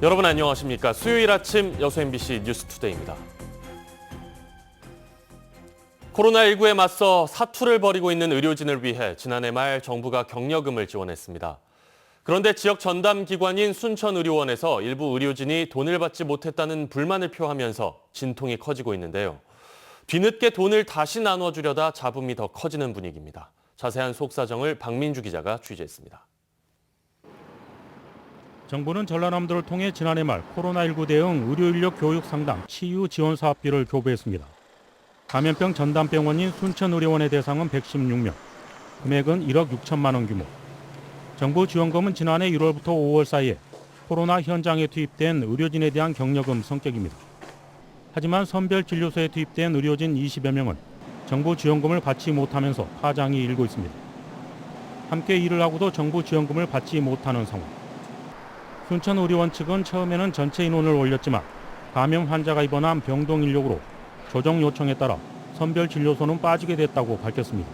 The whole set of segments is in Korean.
여러분 안녕하십니까? 수요일 아침 여수 MBC 뉴스투데이입니다. 코로나19에 맞서 사투를 벌이고 있는 의료진을 위해 지난해 말 정부가 격려금을 지원했습니다. 그런데 지역 전담 기관인 순천의료원에서 일부 의료진이 돈을 받지 못했다는 불만을 표하면서 진통이 커지고 있는데요. 뒤늦게 돈을 다시 나눠주려다 잡음이 더 커지는 분위기입니다. 자세한 속사정을 박민주 기자가 취재했습니다. 정부는 전라남도를 통해 지난해 말 코로나19 대응 의료인력 교육 상담 치유 지원 사업비를 교부했습니다. 감염병 전담병원인 순천의료원의 대상은 116명, 금액은 1억 6천만 원 규모. 정부 지원금은 지난해 1월부터 5월 사이에 코로나 현장에 투입된 의료진에 대한 격려금 성격입니다. 하지만 선별진료소에 투입된 의료진 20여 명은 정부 지원금을 받지 못하면서 파장이 일고 있습니다. 함께 일을 하고도 정부 지원금을 받지 못하는 상황. 순천의료원 측은 처음에는 전체 인원을 올렸지만 감염 환자가 입원한 병동 인력으로 조정 요청에 따라 선별진료소는 빠지게 됐다고 밝혔습니다.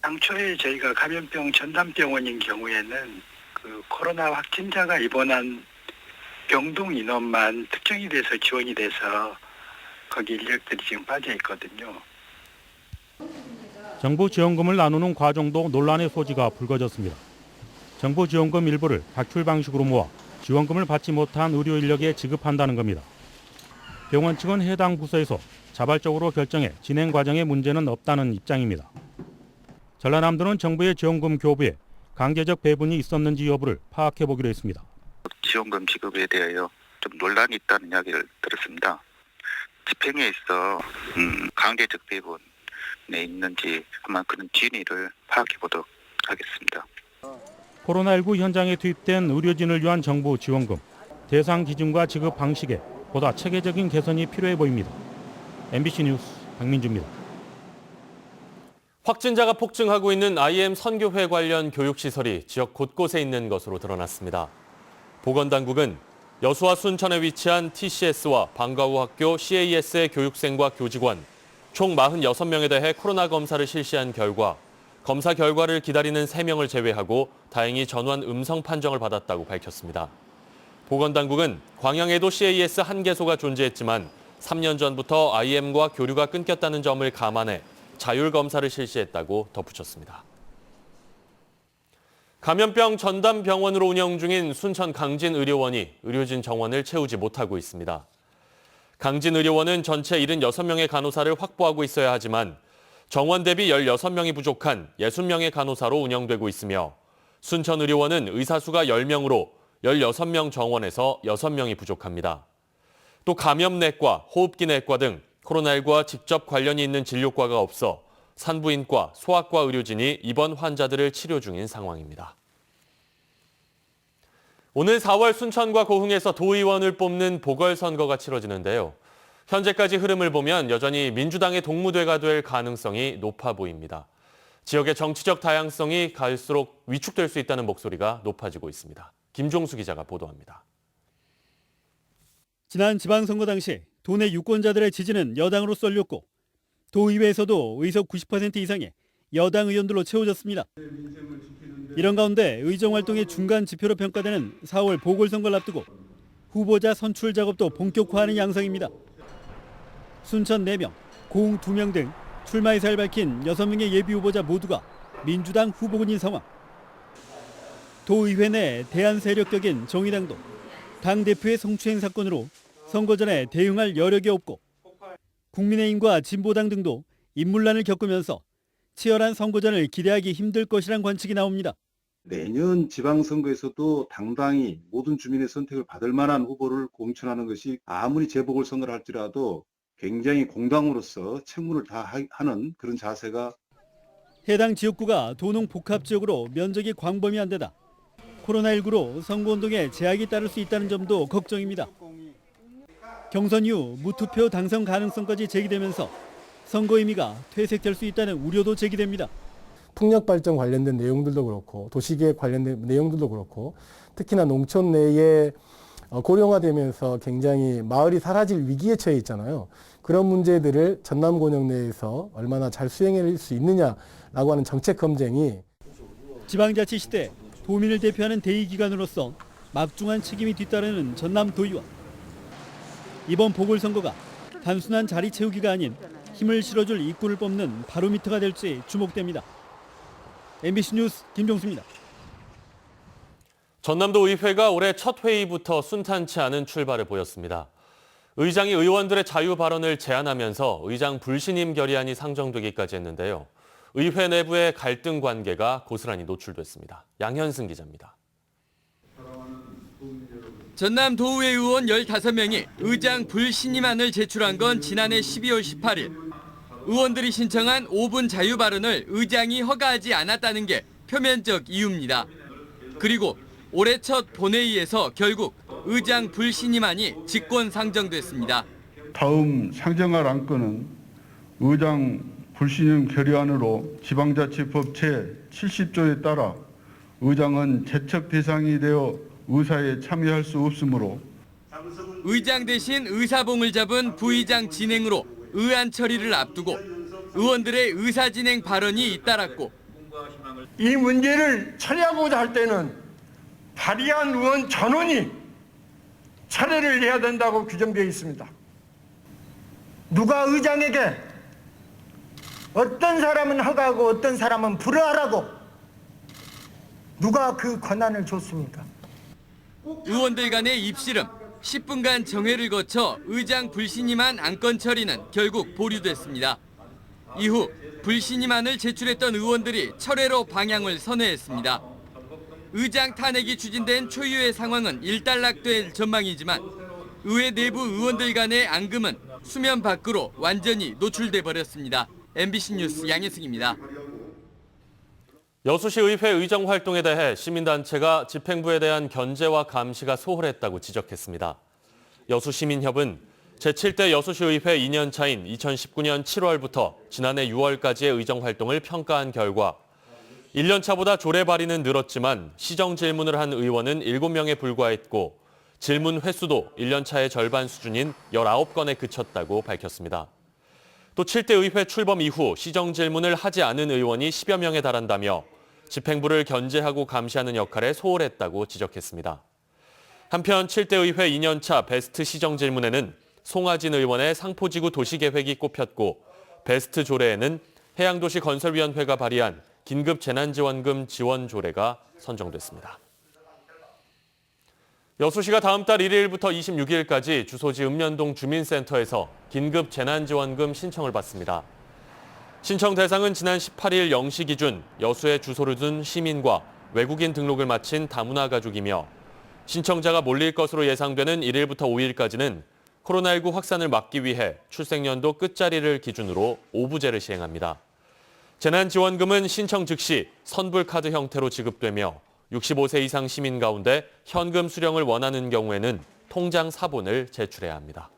당초에 저희가 감염병 전담병원인 경우에는 코로나 확진자가 입원한 병동 인원만 특정이 돼서 지원이 돼서 거기 인력들이 지금 빠져 있거든요. 정부 지원금을 나누는 과정도 논란의 소지가 불거졌습니다. 정부 지원금 일부를 다큐 방식으로 모아 지원금을 받지 못한 의료 인력에 지급한다는 겁니다. 병원 측은 해당 부서에서 자발적으로 결정해 진행 과정에 문제는 없다는 입장입니다. 전라남도는 정부의 지원금 교부에 강제적 배분이 있었는지 여부를 파악해보기로 했습니다. 지원금 지급에 대하여 좀 논란이 있다는 이야기를 들었습니다. 집행에 있어 강제적 배분에 있는지 아마 그런 진위를 파악해보도록 하겠습니다. 코로나19 현장에 투입된 의료진을 위한 정부 지원금, 대상 기준과 지급 방식에 보다 체계적인 개선이 필요해 보입니다. MBC 뉴스 박민주입니다. 확진자가 폭증하고 있는 IM 선교회 관련 교육시설이 지역 곳곳에 있는 것으로 드러났습니다. 보건당국은 여수와 순천에 위치한 TCS와 방과후 학교 CAS의 교육생과 교직원 총 46명에 대해 코로나 검사를 실시한 결과 검사 결과를 기다리는 3명을 제외하고 다행히 전원 음성 판정을 받았다고 밝혔습니다. 보건당국은 광양에도 CAS 한 개소가 존재했지만 3년 전부터 IM과 교류가 끊겼다는 점을 감안해 자율검사를 실시했다고 덧붙였습니다. 감염병 전담병원으로 운영 중인 순천 강진의료원이 의료진 정원을 채우지 못하고 있습니다. 강진의료원은 전체 76명의 간호사를 확보하고 있어야 하지만 정원 대비 16명이 부족한 60명의 간호사로 운영되고 있으며 순천의료원은 의사수가 10명으로 16명 정원에서 6명이 부족합니다. 또 감염내과, 호흡기내과 등 코로나19와 직접 관련이 있는 진료과가 없어 산부인과, 소아과 의료진이 입원 환자들을 치료 중인 상황입니다. 오늘 4월 순천과 고흥에서 도의원을 뽑는 보궐선거가 치러지는데요. 현재까지 흐름을 보면 여전히 민주당의 동무대가 될 가능성이 높아 보입니다. 지역의 정치적 다양성이 갈수록 위축될 수 있다는 목소리가 높아지고 있습니다. 김종수 기자가 보도합니다. 지난 지방선거 당시 도내 유권자들의 지지는 여당으로 쏠렸고 도의회에서도 의석 90% 이상의 여당 의원들로 채워졌습니다. 이런 가운데 의정활동의 중간 지표로 평가되는 4월 보궐선거를 앞두고 후보자 선출 작업도 본격화하는 양상입니다. 순천 4명, 고흥 2명 등 출마 의사를 밝힌 6명의 예비후보자 모두가 민주당 후보군인 상황. 도의회 내 대안 세력격인 정의당도 당대표의 성추행 사건으로 선거 전에 대응할 여력이 없고 국민의힘과 진보당 등도 인물난을 겪으면서 치열한 선거전을 기대하기 힘들 것이란 관측이 나옵니다. 내년 지방선거에서도 당당히 모든 주민의 선택을 받을 만한 후보를 공천하는 것이 아무리 재보궐선거를 할지라도 굉장히 공당으로서 책무를 다하는 그런 자세가 해당 지역구가 도농 복합지역으로 면적이 광범위한 데다 코로나19로 선거운동에 제약이 따를 수 있다는 점도 걱정입니다. 경선 이후 무투표 당선 가능성까지 제기되면서 선거 의미가 퇴색될 수 있다는 우려도 제기됩니다. 풍력 발전 관련된 내용들도 그렇고 도시계획 관련된 내용들도 그렇고 특히나 농촌 내에 고령화되면서 굉장히 마을이 사라질 위기에 처해 있잖아요. 그런 문제들을 전남권역 내에서 얼마나 잘 수행할 수 있느냐라고 하는 정책 검증이 지방자치 시대 도민을 대표하는 대의기관으로서 막중한 책임이 뒤따르는 전남도의원. 이번 보궐선거가 단순한 자리 채우기가 아닌 힘을 실어줄 이끌을 뽑는 바로미터가 될지 주목됩니다. MBC 뉴스 김종수입니다. 전남도 의회가 올해 첫 회의부터 순탄치 않은 출발을 보였습니다. 의장이 의원들의 자유 발언을 제한하면서 의장 불신임 결의안이 상정되기까지 했는데요. 의회 내부의 갈등 관계가 고스란히 노출됐습니다. 양현승 기자입니다. 전남 도의회 의원 15명이 의장 불신임안을 제출한 건 지난해 12월 18일. 의원들이 신청한 5분 자유 발언을 의장이 허가하지 않았다는 게 표면적 이유입니다. 그리고 올해 첫 본회의에서 결국 의장 불신임안이 직권 상정됐습니다. 다음 상정할 안건은 의장 불신임 결의안으로 지방자치법 제70조에 따라 의장은 제척 대상이 되어 의사에 참여할 수 없으므로 의장 대신 의사봉을 잡은 부의장 진행으로 의안 처리를 앞두고 의원들의 의사진행 발언이 잇따랐고 이 문제를 처리하고자 할 때는 발의한 의원 전원이 철회를 해야 된다고 규정되어 있습니다. 누가 의장에게 어떤 사람은 허가하고 어떤 사람은 불허하라고 누가 그 권한을 줬습니까? 의원들 간의 입씨름, 10분간 정회를 거쳐 의장 불신임안 안건 처리는 결국 보류됐습니다. 이후 불신임안을 제출했던 의원들이 철회로 방향을 선회했습니다. 의장 탄핵이 추진된 초유의 상황은 일단락될 전망이지만 의회 내부 의원들 간의 앙금은 수면 밖으로 완전히 노출돼 버렸습니다. MBC 뉴스 양혜승입니다. 여수시 의회 의정 활동에 대해 시민단체가 집행부에 대한 견제와 감시가 소홀했다고 지적했습니다. 여수시민협은 제7대 여수시 의회 2년 차인 2019년 7월부터 지난해 6월까지의 의정 활동을 평가한 결과 1년 차보다 조례 발의는 늘었지만 시정 질문을 한 의원은 7명에 불과했고 질문 횟수도 1년 차의 절반 수준인 19건에 그쳤다고 밝혔습니다. 또 7대 의회 출범 이후 시정 질문을 하지 않은 의원이 10여 명에 달한다며 집행부를 견제하고 감시하는 역할에 소홀했다고 지적했습니다. 한편 7대 의회 2년 차 베스트 시정 질문에는 송하진 의원의 상포지구 도시계획이 꼽혔고 베스트 조례에는 해양도시건설위원회가 발의한 긴급 재난지원금 지원 조례가 선정됐습니다. 여수시가 다음 달 1일부터 26일까지 주소지 읍면동 주민센터에서 긴급 재난지원금 신청을 받습니다. 신청 대상은 지난 18일 0시 기준 여수에 주소를 둔 시민과 외국인 등록을 마친 다문화 가족이며 신청자가 몰릴 것으로 예상되는 1일부터 5일까지는 코로나19 확산을 막기 위해 출생연도 끝자리를 기준으로 5부제를 시행합니다. 재난지원금은 신청 즉시 선불카드 형태로 지급되며 65세 이상 시민 가운데 현금 수령을 원하는 경우에는 통장 사본을 제출해야 합니다.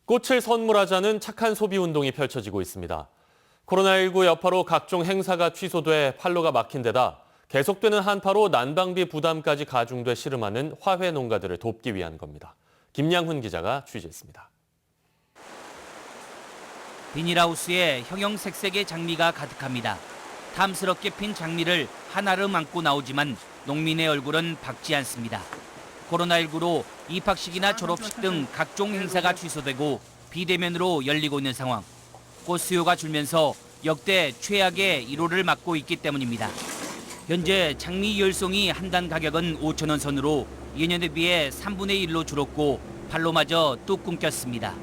꽃을 선물하자는 착한 소비 운동이 펼쳐지고 있습니다. 코로나19 여파로 각종 행사가 취소돼 판로가 막힌 데다 계속되는 한파로 난방비 부담까지 가중돼 씨름하는 화훼 농가들을 돕기 위한 겁니다. 김양훈 기자가 취재했습니다. 비닐하우스에 형형색색의 장미가 가득합니다. 탐스럽게 핀 장미를 하나름 안고 나오지만 농민의 얼굴은 밝지 않습니다. 코로나19로 입학식이나 졸업식 등 각종 행사가 취소되고 비대면으로 열리고 있는 상황. 꽃 수요가 줄면서 역대 최악의 1호를 맞고 있기 때문입니다. 현재 장미 열송이 한 단 가격은 5천 원 선으로 예년에 비해 3분의 1로 줄었고 판로마저 뚝 끊겼습니다.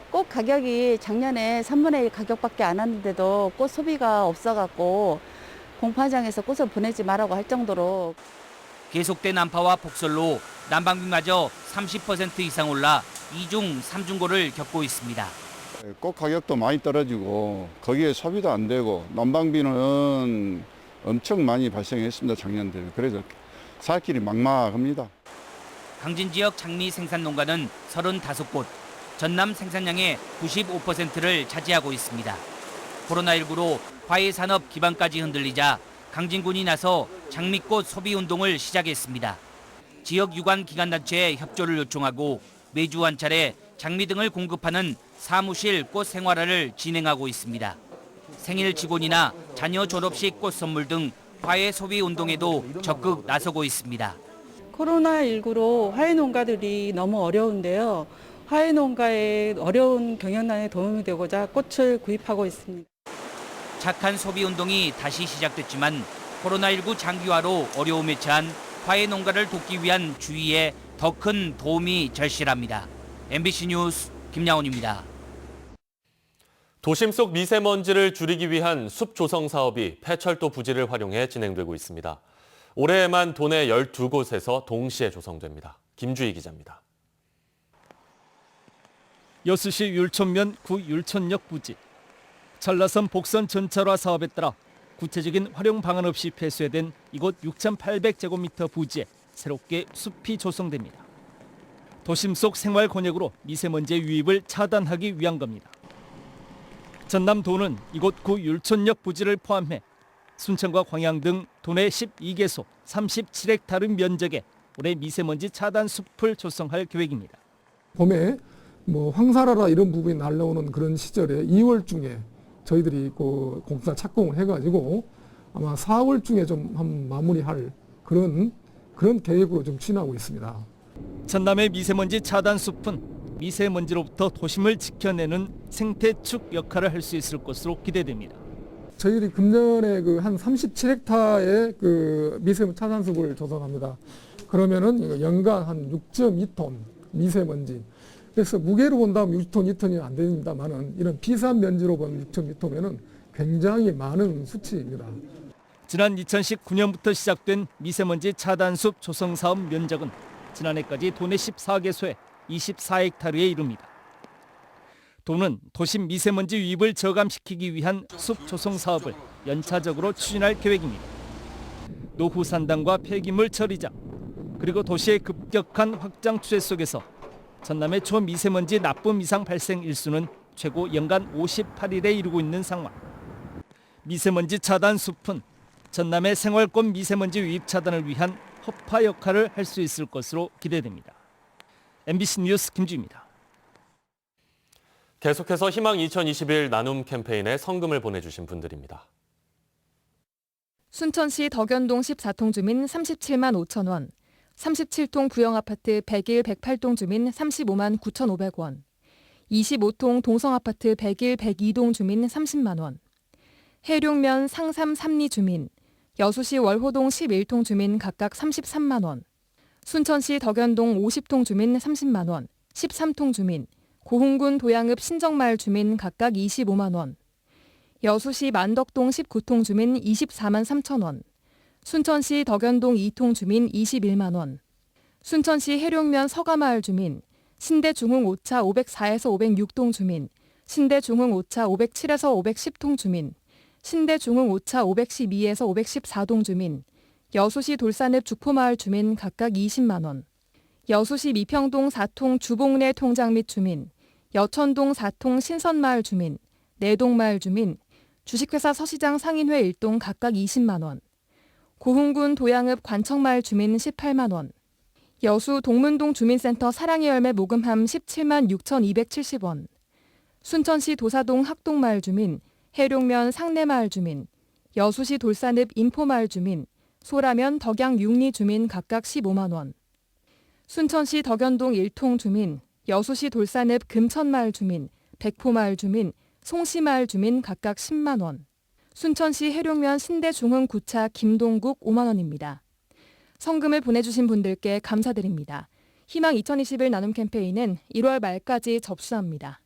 꽃 가격이 작년에 3분의 1 가격밖에 안 왔는데도 꽃 소비가 없어갖고 공판장에서 꽃을 보내지 말라고 할 정도로 계속된 난파와 폭설로 난방비마저 30% 이상 올라 2중 3중고를 겪고 있습니다. 꽃 가격도 많이 떨어지고 거기에 소비도 안 되고 난방비는 엄청 많이 발생했습니다. 작년 대비. 그래서 살 길이 막막합니다. 강진 지역 장미 생산 농가는 35곳, 전남 생산량의 95%를 차지하고 있습니다. 코로나19로 과일 산업 기반까지 흔들리자 강진군이 나서 장미꽃 소비 운동을 시작했습니다. 지역 유관 기관단체에 협조를 요청하고 매주 한 차례 장미 등을 공급하는 사무실 꽃 생활화를 진행하고 있습니다. 생일 직원이나 자녀 졸업식 꽃 선물 등 화훼 소비 운동에도 적극 나서고 있습니다. 코로나19로 화훼 농가들이 너무 어려운데요. 화훼 농가의 어려운 경영난에 도움이 되고자 꽃을 구입하고 있습니다. 착한 소비 운동이 다시 시작됐지만 코로나19 장기화로 어려움에 처한 화훼 농가를 돕기 위한 주의에 더 큰 도움이 절실합니다. MBC 뉴스 김양훈입니다. 도심 속 미세먼지를 줄이기 위한 숲 조성 사업이 폐철도 부지를 활용해 진행되고 있습니다. 올해에만 도내 12곳에서 동시에 조성됩니다. 김주희 기자입니다. 여수시 율촌면 구 율촌역 부지. 전라선 복선 전철화 사업에 따라 구체적인 활용 방안 없이 폐쇄된 이곳 6,800제곱미터 부지에 새롭게 숲이 조성됩니다. 도심 속 생활 권역으로 미세먼지의 유입을 차단하기 위한 겁니다. 전남도는 이곳 구 율촌역 부지를 포함해 순천과 광양 등 도내 12개소 37헥타르 면적에 올해 미세먼지 차단 숲을 조성할 계획입니다. 봄에 황사라라 이런 부분이 날라오는 그런 시절에 2월 중에 저희들이 그 공사 착공을 해가지고 아마 4월 중에 좀 한 마무리할 그런 계획으로 좀 추진하고 있습니다. 전남의 미세먼지 차단 숲은 미세먼지로부터 도심을 지켜내는 생태축 역할을 할 수 있을 것으로 기대됩니다. 저희들이 금년에 한 37헥타의 미세먼지 차단숲을 조성합니다. 그러면은 연간 한 6.2톤 미세먼지. 그래서 무게로 본다면 6톤, 2톤이 안 됩니다만은 이런 비싼 면지로 보면 6.2톤면은 굉장히 많은 수치입니다. 지난 2019년부터 시작된 미세먼지 차단숲 조성 사업 면적은 지난해까지 도내 14개소에 24헥타르에 이릅니다. 도는 도심 미세먼지 유입을 저감시키기 위한 숲 조성 사업을 연차적으로 추진할 계획입니다. 노후 산당과 폐기물 처리장, 그리고 도시의 급격한 확장 추세 속에서 전남의 초미세먼지 나쁨 이상 발생 일수는 최고 연간 58일에 이르고 있는 상황. 미세먼지 차단 숲은 전남의 생활권 미세먼지 유입 차단을 위한 허파 역할을 할 수 있을 것으로 기대됩니다. MBC 뉴스 김주희입니다. 계속해서 희망 2021 나눔 캠페인에 성금을 보내주신 분들입니다. 순천시 덕연동 14통 주민 37만 5천 원, 37통 구형아파트 101, 108동 주민 35만 9,500원, 25통 동성아파트 101, 102동 주민 30만 원, 해룡면 상삼 3리 주민, 여수시 월호동 11통 주민 각각 33만 원, 순천시 덕연동 50통 주민 30만 원, 13통 주민, 고흥군 도양읍 신정마을 주민 각각 25만 원, 여수시 만덕동 19통 주민 24만 3천 원, 순천시 덕연동 2통 주민 21만 원, 순천시 해룡면 서가마을 주민, 신대중흥 5차 504에서 506동 주민, 신대중흥 5차 507에서 510통 주민, 신대중흥 5차 512에서 514동 주민, 여수시 돌산읍 죽포마을 주민 각각 20만 원, 여수시 미평동 4통 주봉래 통장 및 주민, 여천동 4통 신선마을 주민, 내동마을 주민, 주식회사 서시장 상인회 1동 각각 20만 원, 고흥군 도양읍 관청마을 주민 18만 원, 여수 동문동 주민센터 사랑의 열매 모금함 17만 6,270원, 순천시 도사동 학동마을 주민, 해룡면 상내마을 주민, 여수시 돌산읍 인포마을 주민, 소라면 덕양 6리 주민 각각 15만 원, 순천시 덕연동 1통 주민, 여수시 돌산읍 금천마을 주민, 백포마을 주민, 송시마을 주민 각각 10만 원, 순천시 해룡면 신대중흥 9차 김동국 5만 원입니다. 성금을 보내주신 분들께 감사드립니다. 희망 2021 나눔 캠페인은 1월 말까지 접수합니다.